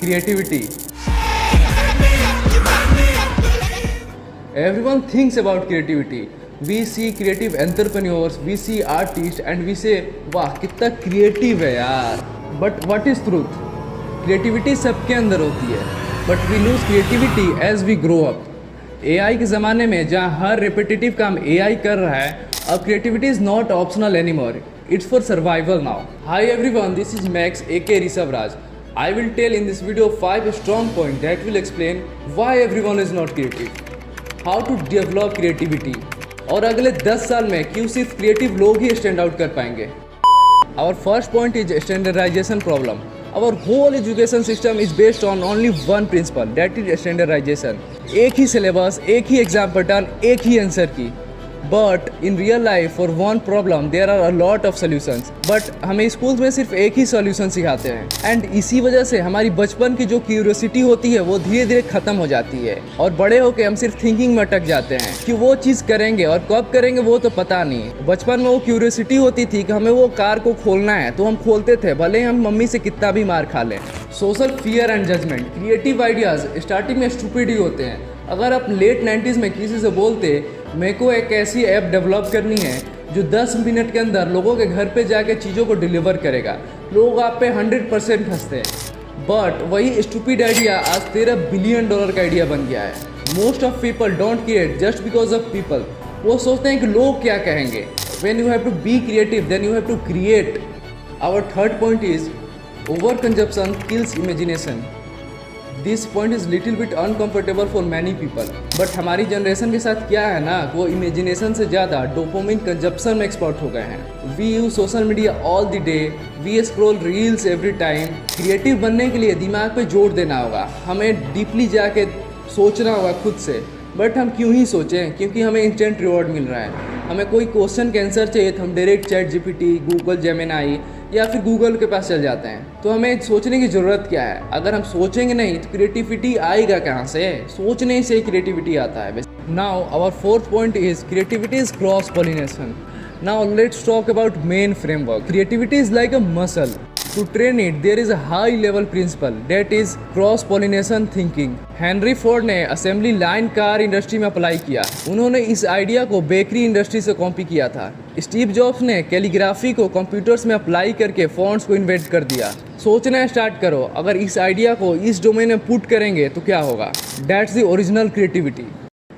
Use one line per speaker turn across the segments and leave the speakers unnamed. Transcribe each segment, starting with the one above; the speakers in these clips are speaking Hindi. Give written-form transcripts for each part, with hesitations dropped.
Creativity. Everyone thinks about creativity. We see creative entrepreneurs, we see artists and we say, वाह कितना creative है यार. But what is truth? Creativity सबके अंदर होती है. But we lose creativity as we grow up. AI के ज़माने में जहाँ हर repetitive काम AI कर रहा है, अब creativity is not optional anymore. It's for survival now. Hi everyone, this is Max aka Rishabh Raj. I will tell in this video 5 strong points that will explain why everyone is not creative. How to develop creativity. और अगले 10 साल में क्यों सिर्फ क्रिएटिव लोग ही स्टैंड आउट कर पाएंगे. Our first point is standardization problem. Our whole education system is based on only one principle, that is standardization. एक ही सिलेबस, एक ही एग्जाम पैटर्न, एक ही आंसर की. But in real life for one problem there are a lot of solutions. But हमें स्कूल में सिर्फ एक ही सॉल्यूशन सिखाते हैं एंड इसी वजह से हमारी बचपन की जो क्यूरियोसिटी होती है वो धीरे धीरे खत्म हो जाती है और बड़े होकर हम सिर्फ थिंकिंग में अटक जाते हैं कि वो चीज़ करेंगे और कब करेंगे वो तो पता नहीं. बचपन में वो क्यूरियोसिटी होती थी कि हमें वो कार को खोलना है तो हम खोलते थे, भले हम मम्मी से कितना भी मार खा लें. Social fear and judgment. Creative ideas starting में स्टूपिड ही होते हैं. अगर आप लेट 90s में किसी से बोलते मेरे को एक ऐसी ऐप डेवलप करनी है जो 10 मिनट के अंदर लोगों के घर पे जाके चीज़ों को डिलीवर करेगा, लोग आप पे 100% हंसते हैं. बट वही स्टूपिड आइडिया आज $13 बिलियन का आइडिया बन गया है. Most of people don't create just because of people. वो सोचते हैं कि लोग क्या कहेंगे. When you have to be creative then you have to create. Our third point is over consumption kills imagination. This point is little bit uncomfortable for many people. But हमारी जनरेशन के साथ क्या है ना, वो इमेजिनेशन से ज़्यादा डोपामिन कंजप्शन में एक्सपर्ट हो गए हैं. We use social media all the day, we scroll reels every time. Creative बनने के लिए दिमाग पे जोर देना होगा, हमें डीपली जाके सोचना होगा खुद से. बट हम क्यों ही सोचें, क्योंकि हमें इंस्टेंट रिवॉर्ड मिल रहा है. हमें कोई क्वेश्चन का आंसर चाहिए तो हम direct chat GPT, Google Gemini या फिर गूगल के पास चल जाते हैं. तो हमें सोचने की ज़रूरत क्या है. अगर हम सोचेंगे नहीं तो क्रिएटिविटी आएगा कहाँ से. सोचने से ही क्रिएटिविटी आता है. Now our fourth point is creativity is cross pollination. Now let's talk about main framework. Creativity is like a muscle. To train it, there is a high level principle that is cross pollination thinking. Henry Ford ने असेंबली लाइन कार इंडस्ट्री में अप्लाई किया. उन्होंने इस आइडिया को बेकरी इंडस्ट्री से कॉपी किया था. स्टीव जॉब्स ने कैलीग्राफी को कंप्यूटर्स में अप्लाई करके फॉन्ट्स को इन्वेंट कर दिया. सोचना स्टार्ट करो, अगर इस आइडिया को इस डोमेन में पुट करेंगे तो क्या होगा. That's the original creativity.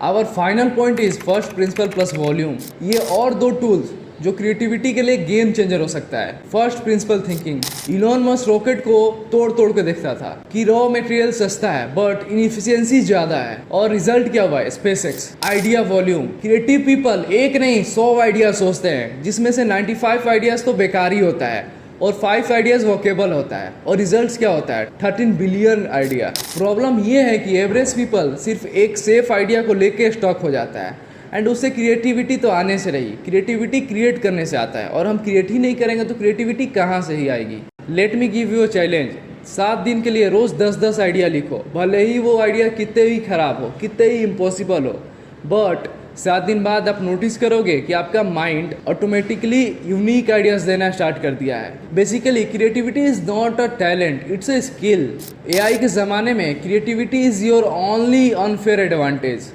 Our final point is first principle plus volume. ये और दो टूल्स जो क्रिएटिविटी के लिए गेम चेंजर हो सकता है. First principle thinking. Elon Musk rocket को तोड़ तोड़ के देखता था कि रॉ मटेरियल सस्ता है बट इनएफिशिएंसी ज्यादा है, और रिजल्ट क्या हुआ. SpaceX. Idea volume. Creative people एक नहीं 100 आइडिया सोचते हैं, जिसमें से 95 आइडियाज तो बेकार ही होता है और 5 आइडियाज वर्केबल होता है, और रिजल्ट्स क्या होता है 13 बिलियन आइडिया. प्रॉब्लम ये है कि एवरेज पीपल सिर्फ एक सेफ आइडिया को लेके स्टॉक हो जाता है एंड उससे क्रिएटिविटी तो आने से रही. क्रिएटिविटी क्रिएट करने से आता है, और हम क्रिएट ही नहीं करेंगे तो क्रिएटिविटी कहाँ से ही आएगी. Let me give you a challenge. 7 दिन के लिए रोज़ 10-10 आइडिया लिखो, भले ही वो आइडिया कितने भी खराब हो, कितने ही इम्पॉसिबल हो. बट 7 दिन बाद आप नोटिस करोगे कि आपका माइंड ऑटोमेटिकली यूनिक आइडियाज देना स्टार्ट कर दिया है. Basically creativity is not a talent, it's a skill. AI के ज़माने में creativity is your only unfair advantage.